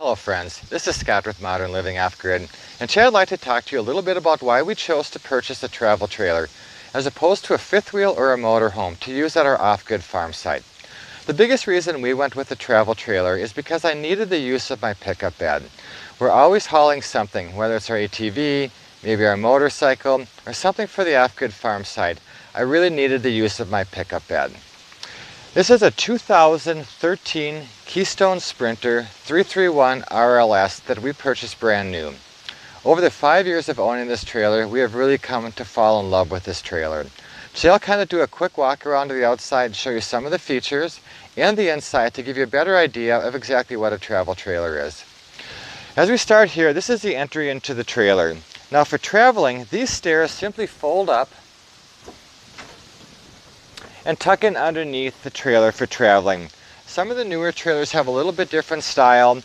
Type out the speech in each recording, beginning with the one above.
Hello friends, this is Scott with Modern Living Off-Grid, and today I'd like to talk to you a little bit about why we chose to purchase a travel trailer as opposed to a fifth wheel or a motorhome to use at our off-grid farm site. The biggest reason we went with the travel trailer is because I needed the use of my pickup bed. We're always hauling something, whether it's our ATV, maybe our motorcycle, or something for the off-grid farm site. I really needed the use of my pickup bed. This is a 2013 Keystone Sprinter 331 RLS that we purchased brand new. Over the 5 years of owning this trailer, we have really come to fall in love with this trailer. Today I'll kind of do a quick walk around to the outside and show you some of the features and the inside to give you a better idea of exactly what a travel trailer is. As we start here, this is the entry into the trailer. Now for traveling, these stairs simply fold up and tuck in underneath the trailer for traveling. Some of the newer trailers have a little bit different style,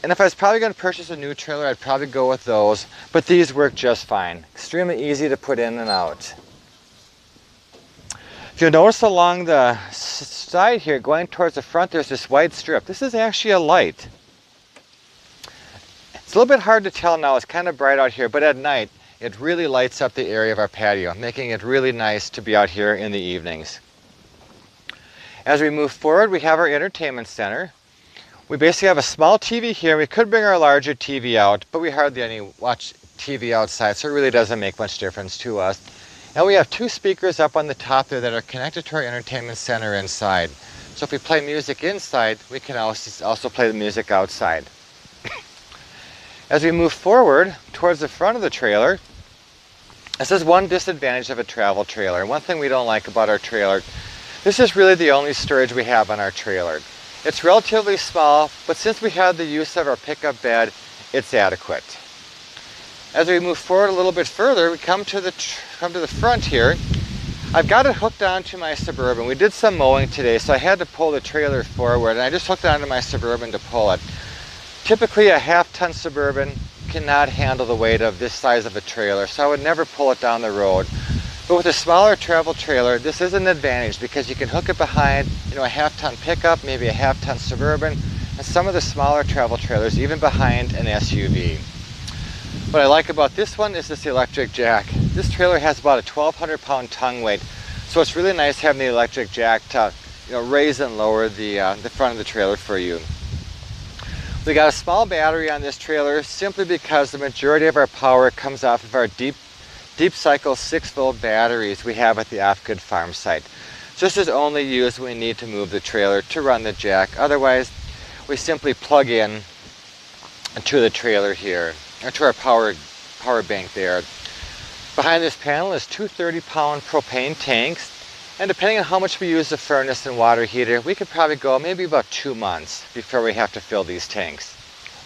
and if I was probably going to purchase a new trailer, I'd probably go with those, but these work just fine. Extremely easy to put in and out. If you'll notice along the side here, going towards the front, there's this white strip. This is actually a light. It's a little bit hard to tell now, it's kind of bright out here, but at night, it really lights up the area of our patio, making it really nice to be out here in the evenings. As we move forward, we have our entertainment center. We basically have a small TV here. We could bring our larger TV out, but we hardly watch TV outside, so it really doesn't make much difference to us. And we have two speakers up on the top there that are connected to our entertainment center inside. So if we play music inside, we can also play the music outside. As we move forward towards the front of the trailer, this is one disadvantage of a travel trailer. One thing we don't like about our trailer, this is really the only storage we have on our trailer. It's relatively small, but since we have the use of our pickup bed, it's adequate. As we move forward a little bit further, we come to the front here. I've got it hooked onto my Suburban. We did some mowing today, so I had to pull the trailer forward, and I just hooked it onto my Suburban to pull it. Typically a half-ton Suburban cannot handle the weight of this size of a trailer, so I would never pull it down the road. But with a smaller travel trailer, this is an advantage because you can hook it behind, a half-ton pickup, maybe a half-ton Suburban, and some of the smaller travel trailers even behind an SUV. What I like about this one is this electric jack. This trailer has about a 1,200 pound tongue weight, so it's really nice having the electric jack to raise and lower the front of the trailer for you. We got a small battery on this trailer simply because the majority of our power comes off of our deep cycle 6-volt batteries we have at the off-grid farm site. So this is only used when we need to move the trailer to run the jack. Otherwise, we simply plug in to the trailer here, or to our power bank there. Behind this panel is two 30-pound propane tanks, and depending on how much we use the furnace and water heater, we could probably go maybe about 2 months before we have to fill these tanks.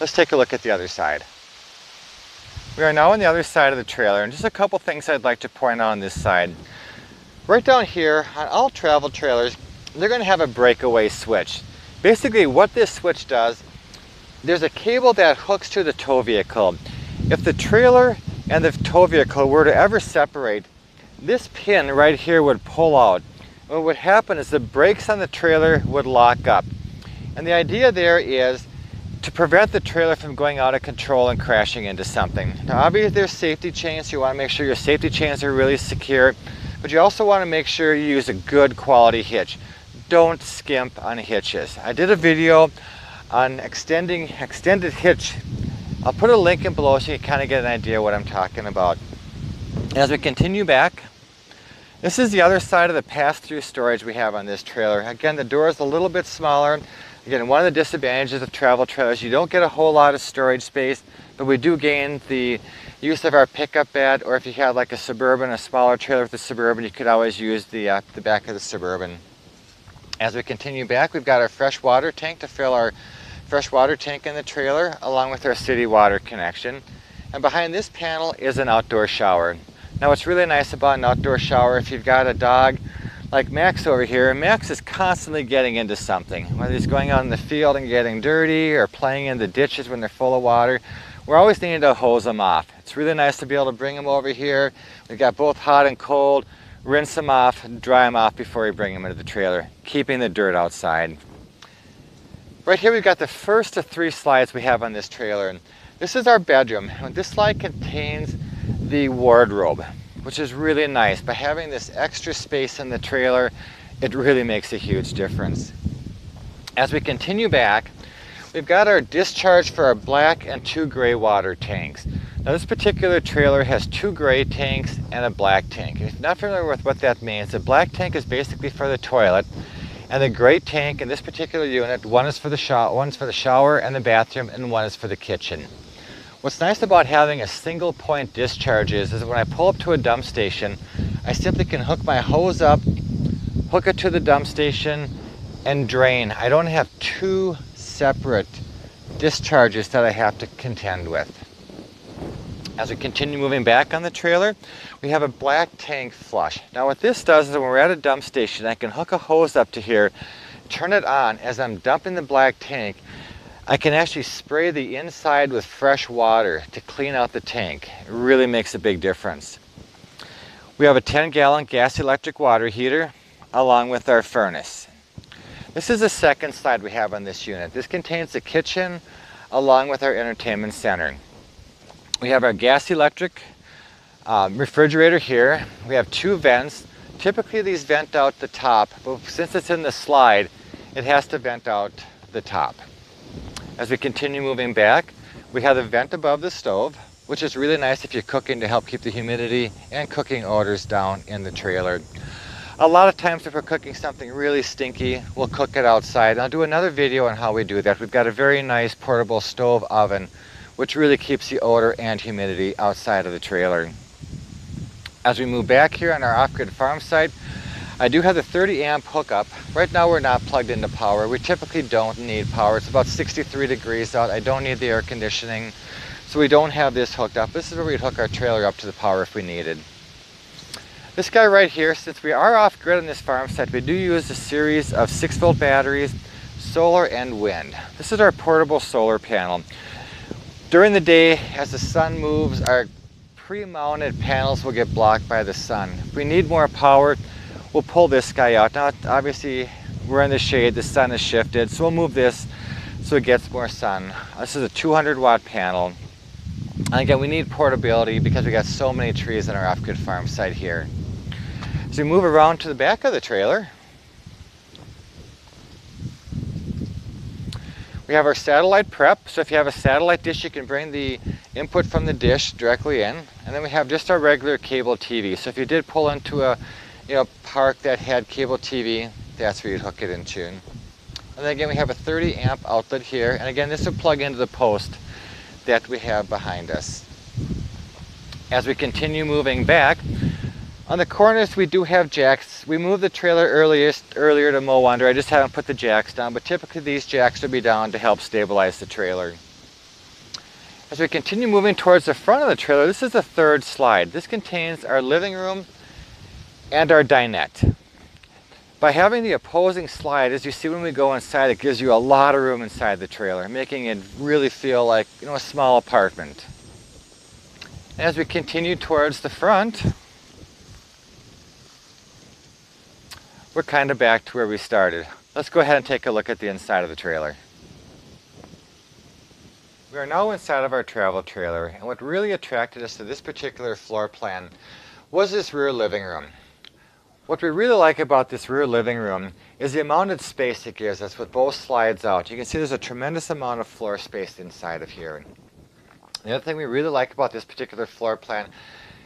Let's take a look at the other side. We are now on the other side of the trailer, and just a couple things I'd like to point out on this side. Right down here, on all travel trailers, they're going to have a breakaway switch. Basically what this switch does, there's a cable that hooks to the tow vehicle. If the trailer and the tow vehicle were to ever separate, this pin right here would pull out. What would happen is the brakes on the trailer would lock up. And the idea there is to prevent the trailer from going out of control and crashing into something. Now obviously there's safety chains, you want to make sure your safety chains are really secure, but you also want to make sure you use a good quality hitch. Don't skimp on hitches. I did a video on extended hitch. I'll put a link in below so you kind of get an idea what I'm talking about. As we continue back, this is the other side of the pass-through storage we have on this trailer. Again, the door is a little bit smaller. Again, one of the disadvantages of travel trailers, you don't get a whole lot of storage space, but we do gain the use of our pickup bed, or if you have like a Suburban, a smaller trailer with a Suburban, you could always use the back of the Suburban. As we continue back, we've got our freshwater tank to fill our freshwater tank in the trailer, along with our city water connection. And behind this panel is an outdoor shower. Now what's really nice about an outdoor shower, if you've got a dog like Max over here, Max is constantly getting into something. Whether he's going out in the field and getting dirty or playing in the ditches when they're full of water, we're always needing to hose them off. It's really nice to be able to bring them over here. We've got both hot and cold, rinse them off and dry them off before we bring them into the trailer, keeping the dirt outside. Right here we've got the first of 3 slides we have on this trailer. And this is our bedroom. And this slide contains the wardrobe, which is really nice. By having this extra space in the trailer, it really makes a huge difference. As we continue back, we've got our discharge for our black and 2 gray water tanks. Now this particular trailer has 2 gray tanks and a black tank. If you're not familiar with what that means, the black tank is basically for the toilet, and the gray tank in this particular unit, one is for the shower and the bathroom, and one is for the kitchen. What's nice about having a single point discharge is when I pull up to a dump station, I simply can hook my hose up, hook it to the dump station, and drain. I don't have 2 separate discharges that I have to contend with. As we continue moving back on the trailer, we have a black tank flush. Now what this does is when we're at a dump station, I can hook a hose up to here, turn it on. As I'm dumping the black tank, I can actually spray the inside with fresh water to clean out the tank. It really makes a big difference. We have a 10-gallon gas electric water heater along with our furnace. This is the second slide we have on this unit. This contains the kitchen along with our entertainment center. We have our gas electric refrigerator here. We have 2 vents. Typically these vent out the top, but since it's in the slide, it has to vent out the top. As we continue moving back, we have the vent above the stove, which is really nice if you're cooking to help keep the humidity and cooking odors down in the trailer. A lot of times if we're cooking something really stinky, we'll cook it outside. I'll do another video on how we do that. We've got a very nice portable stove oven, which really keeps the odor and humidity outside of the trailer. As we move back here on our off-grid farm site, I do have the 30 amp hookup. Right now we're not plugged into power. We typically don't need power. It's about 63 degrees out. I don't need the air conditioning, so we don't have this hooked up. This is where we'd hook our trailer up to the power if we needed. This guy right here, since we are off-grid on this farm site, we do use a series of 6-volt batteries, solar and wind. This is our portable solar panel. During the day, as the sun moves, our pre-mounted panels will get blocked by the sun. If we need more power, we'll pull this guy out. Now, obviously, we're in the shade, the sun is shifted, so we'll move this so it gets more sun. This is a 200-watt panel. And again, we need portability because we got so many trees on our off-grid farm site here. As we move around to the back of the trailer, we have our satellite prep. So if you have a satellite dish, you can bring the input from the dish directly in. And then we have just our regular cable TV. So if you did pull into a park that had cable TV, that's where you'd hook it into. And then again, we have a 30 amp outlet here. And again, this will plug into the post that we have behind us. As we continue moving back, on the corners we do have jacks. We moved the trailer earlier to mow under. I just haven't put the jacks down, but typically these jacks will be down to help stabilize the trailer. As we continue moving towards the front of the trailer, this is the third slide. This contains our living room and our dinette. By having the opposing slide, as you see when we go inside, it gives you a lot of room inside the trailer, making it really feel like a small apartment. As we continue towards the front, we're kind of back to where we started. Let's go ahead and take a look at the inside of the trailer. We are now inside of our travel trailer, and what really attracted us to this particular floor plan was this rear living room. What we really like about this rear living room is the amount of space it gives us with both slides out. You can see there's a tremendous amount of floor space inside of here. The other thing we really like about this particular floor plan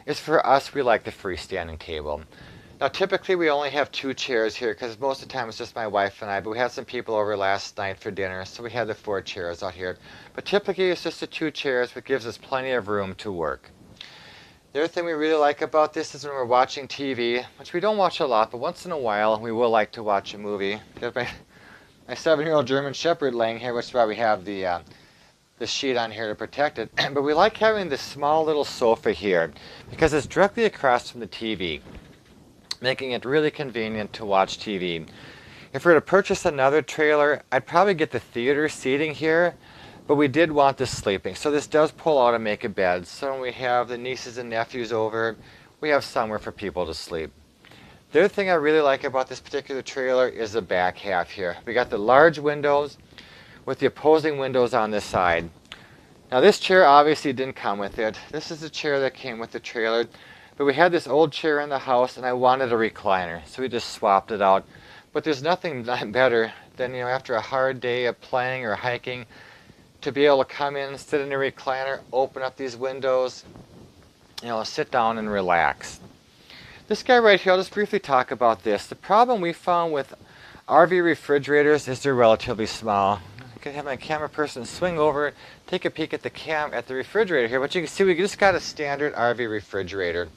is, for us, we like the freestanding table. Now typically we only have 2 chairs here because most of the time it's just my wife and I, but we had some people over last night for dinner, so we had the 4 chairs out here. But typically it's just the 2 chairs, which gives us plenty of room to work. The other thing we really like about this is when we're watching TV, which we don't watch a lot, but once in a while we will like to watch a movie. Because my 7-year-old German Shepherd laying here, which is why we have the sheet on here to protect it. But we like having this small little sofa here because it's directly across from the TV, making it really convenient to watch TV. If we were to purchase another trailer, I'd probably get the theater seating here, but we did want the sleeping. So this does pull out and make a bed. So when we have the nieces and nephews over, we have somewhere for people to sleep. The other thing I really like about this particular trailer is the back half here. We got the large windows. with the opposing windows on this side. Now this chair obviously didn't come with it. This is the chair that came with the trailer. But we had this old chair in the house and I wanted a recliner, so we just swapped it out. But there's nothing better than, after a hard day of playing or hiking, to be able to come in, sit in a recliner, open up these windows, sit down and relax. This guy right here, I'll just briefly talk about this. The problem we found with RV refrigerators is they're relatively small. I could have my camera person swing over, take a peek at the refrigerator here, but you can see we just got a standard RV refrigerator.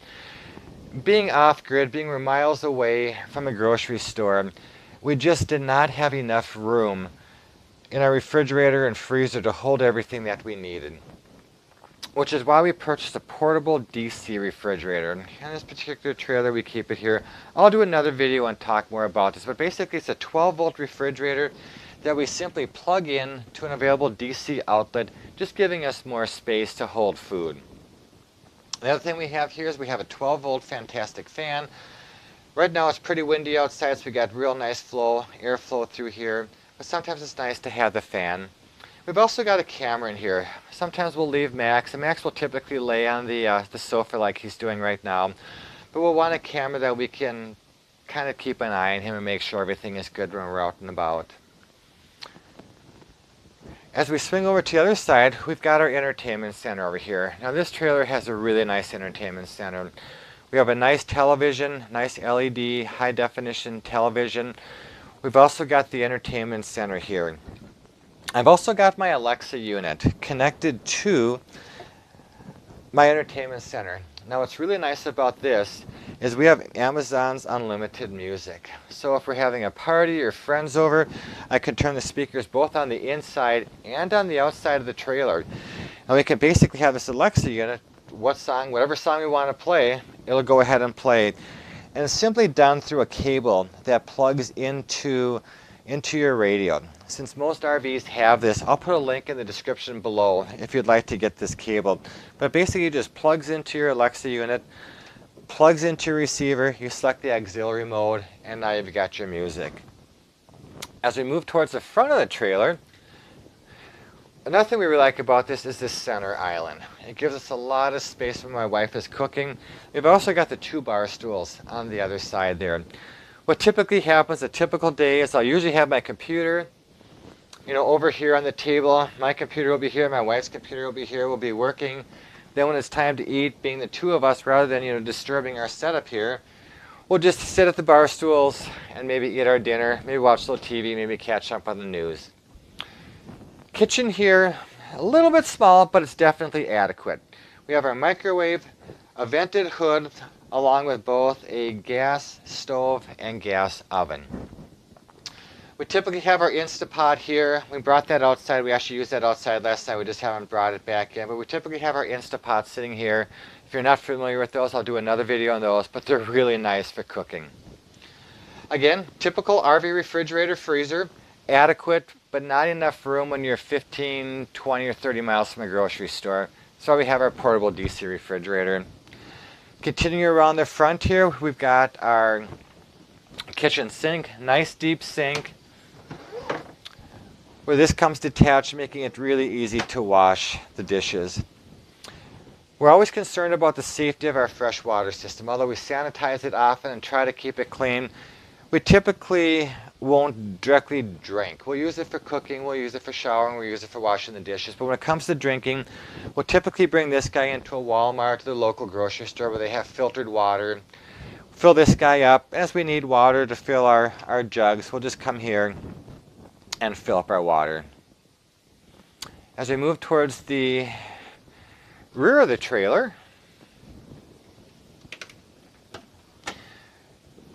Being off-grid, being we're miles away from a grocery store, we just did not have enough room in our refrigerator and freezer to hold everything that we needed. Which is why we purchased a portable DC refrigerator. And in this particular trailer, we keep it here. I'll do another video and talk more about this, but basically it's a 12-volt refrigerator that we simply plug in to an available DC outlet, just giving us more space to hold food. The other thing we have here is we have a 12-volt fantastic fan. Right now it's pretty windy outside, so we got real nice airflow through here, but sometimes it's nice to have the fan. We've also got a camera in here. Sometimes we'll leave Max, and Max will typically lay on the sofa like he's doing right now. But we'll want a camera that we can kind of keep an eye on him and make sure everything is good when we're out and about. As we swing over to the other side, we've got our entertainment center over here. Now this trailer has a really nice entertainment center. We have a nice television, nice LED, high definition television. We've also got the entertainment center here. I've also got my Alexa unit connected to my entertainment center. Now what's really nice about this is we have Amazon's unlimited music. So if we're having a party or friends over, I can turn the speakers both on the inside and on the outside of the trailer. And we can basically have this Alexa unit, whatever song we want to play, it'll go ahead and play. And it's simply done through a cable that plugs into your radio. Since most RVs have this, I'll put a link in the description below if you'd like to get this cable. But basically it just plugs into your Alexa unit, plugs into your receiver, you select the auxiliary mode, and now you've got your music. As we move towards the front of the trailer, another thing we really like about this is this center island. It gives us a lot of space when my wife is cooking. We've also got the 2 bar stools on the other side there. What typically happens, a typical day, is I'll usually have my computer over here on the table. My computer will be here, my wife's computer will be here, we'll be working. Then when it's time to eat, being the 2 of us, rather than disturbing our setup here, we'll just sit at the bar stools and maybe eat our dinner, maybe watch a little TV, maybe catch up on the news. Kitchen here, a little bit small, but it's definitely adequate. We have our microwave, a vented hood, along with both a gas stove and gas oven. We typically have our Instapot here. We brought that outside. We actually used that outside last night. We just haven't brought it back in. But we typically have our Instapot sitting here. If you're not familiar with those, I'll do another video on those, but they're really nice for cooking. Again, typical RV refrigerator freezer, adequate, but not enough room when you're 15, 20, or 30 miles from a grocery store. So we have our portable DC refrigerator. Continuing around the front here, we've got our kitchen sink, nice deep sink, where this comes detached, making it really easy to wash the dishes. We're always concerned about the safety of our freshwater system. Although we sanitize it often and try to keep it clean, we typically won't directly drink. We'll use it for cooking, we'll use it for showering, we'll use it for washing the dishes. But when it comes to drinking, we'll typically bring this guy into a Walmart or the local grocery store where they have filtered water. Fill this guy up. As we need water to fill our jugs, we'll just come here and fill up our water. As we move towards the rear of the trailer,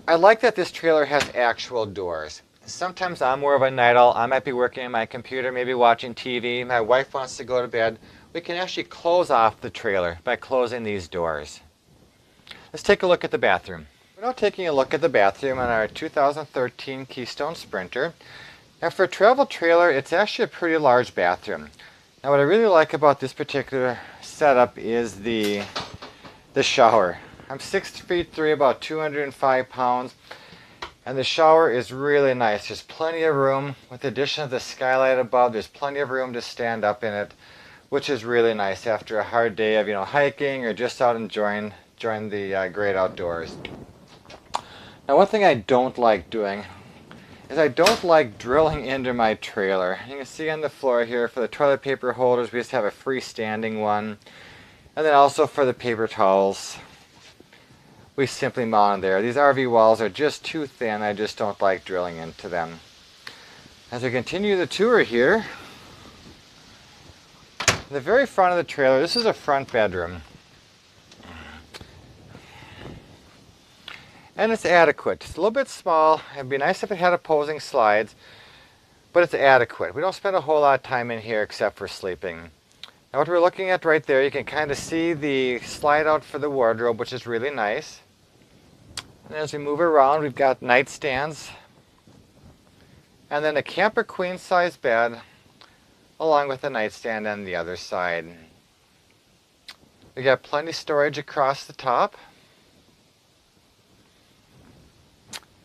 I like that this trailer has actual doors. Sometimes I'm more of a night owl. I might be working on my computer, maybe watching TV. My wife wants to go to bed. We can actually close off the trailer by closing these doors. Let's take a look at the bathroom. We're now taking a look at the bathroom on our 2013 Keystone Sprinter. Now for a travel trailer, it's actually a pretty large bathroom. Now what I really like about this particular setup is the shower. I'm 6'3", about 205 pounds. And the shower is really nice. There's plenty of room. With the addition of the skylight above, there's plenty of room to stand up in it, which is really nice after a hard day of, hiking or just out enjoying the great outdoors. Now, one thing I don't like doing is I don't like drilling into my trailer. You can see on the floor here for the toilet paper holders, we just have a freestanding one. And then also for the paper towels, we simply mount there. These RV walls are just too thin. I just don't like drilling into them. As we continue the tour here, in the very front of the trailer, this is a front bedroom. And it's adequate. It's a little bit small. It'd be nice if it had opposing slides, but it's adequate. We don't spend a whole lot of time in here except for sleeping. Now what we're looking at right there, you can kind of see the slide out for the wardrobe, which is really nice. And as we move around, we've got nightstands, and then a camper queen size bed, along with a nightstand on the other side. We got plenty of storage across the top.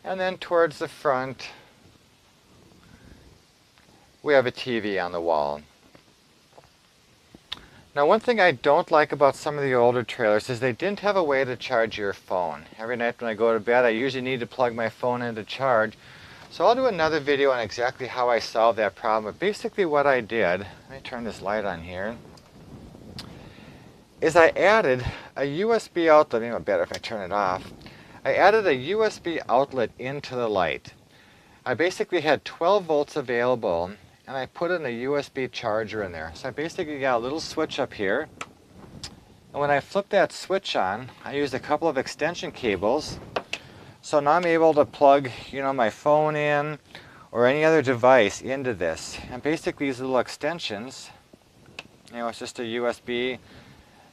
And then towards the front, we have a TV on the wall. Now, one thing I don't like about some of the older trailers is they didn't have a way to charge your phone. Every night when I go to bed, I usually need to plug my phone in to charge. So I'll do another video on exactly how I solved that problem. But basically what I did, let me turn this light on here, is I added a USB outlet. Maybe better if I turn it off. I added a USB outlet into the light. I basically had 12 volts available, and I put in a USB charger in there. So I basically got a little switch up here. And when I flip that switch on, I used a couple of extension cables. So now I'm able to plug, my phone in or any other device into this. And basically these little extensions, it's just a USB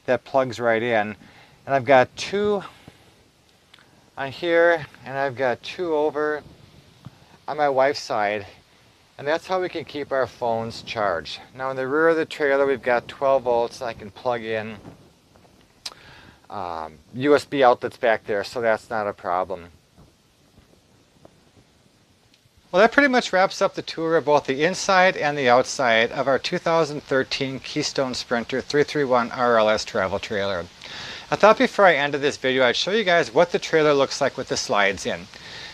that plugs right in. And I've got two on here, and I've got two over on my wife's side. And that's how we can keep our phones charged. Now in the rear of the trailer, we've got 12 volts. I can plug in USB outlets back there, so that's not a problem. Well, that pretty much wraps up the tour of both the inside and the outside of our 2013 Keystone Sprinter 331 RLS travel trailer. I thought before I ended this video, I'd show you guys what the trailer looks like with the slides in.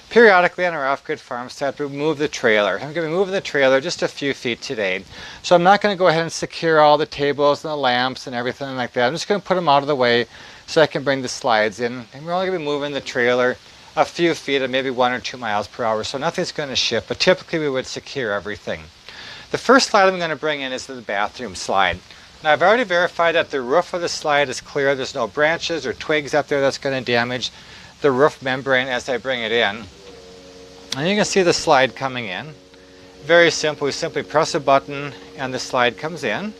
Periodically on our off-grid farm site, we move the trailer. I'm going to be moving the trailer just a few feet today. So I'm not going to go ahead and secure all the tables and the lamps and everything like that. I'm just going to put them out of the way so I can bring the slides in. And we're only going to be moving the trailer a few feet at maybe 1 or 2 miles per hour, so nothing's going to shift, but typically we would secure everything. The first slide I'm going to bring in is the bathroom slide. Now I've already verified that the roof of the slide is clear. There's no branches or twigs up there that's going to damage the roof membrane as I bring it in. And you can see the slide coming in. Very simple. We simply press a button and the slide comes in.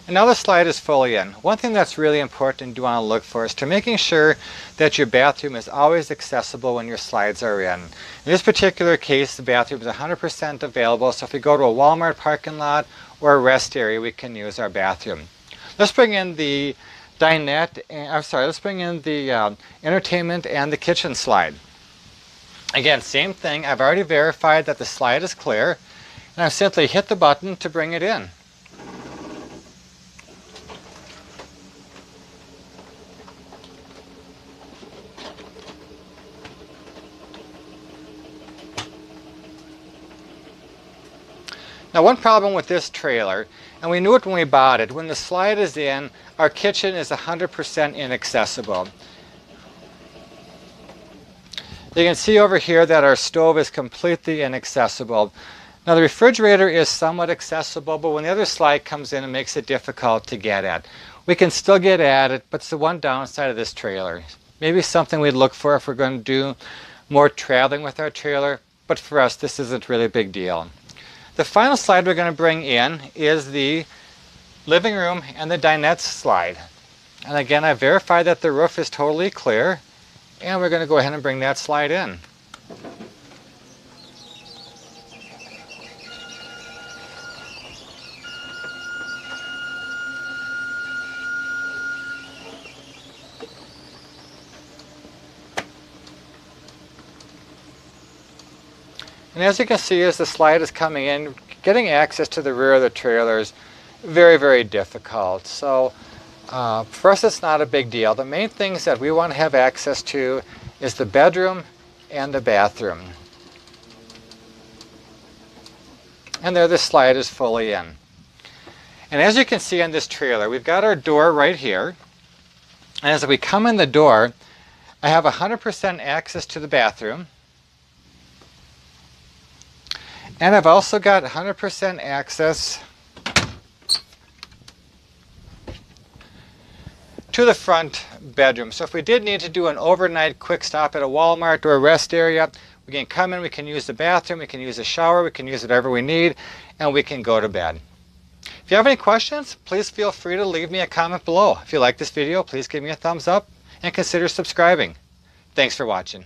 And now the slide is fully in. One thing that's really important you want to look for is to making sure that your bathroom is always accessible when your slides are in. In this particular case, the bathroom is 100% available, so if we go to a Walmart parking lot or a rest area, we can use our bathroom. Let's bring in the dinette, let's bring in the entertainment and the kitchen slide. Again, same thing. I've already verified that the slide is clear, and I've simply hit the button to bring it in. Now one problem with this trailer, and we knew it when we bought it, when the slide is in, our kitchen is 100% inaccessible. You can see over here that our stove is completely inaccessible. Now the refrigerator is somewhat accessible, but when the other slide comes in, it makes it difficult to get at. We can still get at it, but it's the one downside of this trailer. Maybe something we'd look for if we're going to do more traveling with our trailer, but for us this isn't really a big deal. The final slide we're going to bring in is the living room and the dinette slide. And again, I verified that the roof is totally clear, and we're going to go ahead and bring that slide in. And as you can see, as the slide is coming in, getting access to the rear of the trailer is very, very difficult. So for us, it's not a big deal. The main things that we want to have access to is the bedroom and the bathroom. And there the slide is fully in. And as you can see on this trailer, we've got our door right here. And as we come in the door, I have 100% access to the bathroom. And I've also got 100% access to the front bedroom. So if we did need to do an overnight quick stop at a Walmart or a rest area, we can come in, we can use the bathroom, we can use the shower, we can use whatever we need, and we can go to bed. If you have any questions, please feel free to leave me a comment below. If you like this video, please give me a thumbs up and consider subscribing. Thanks for watching.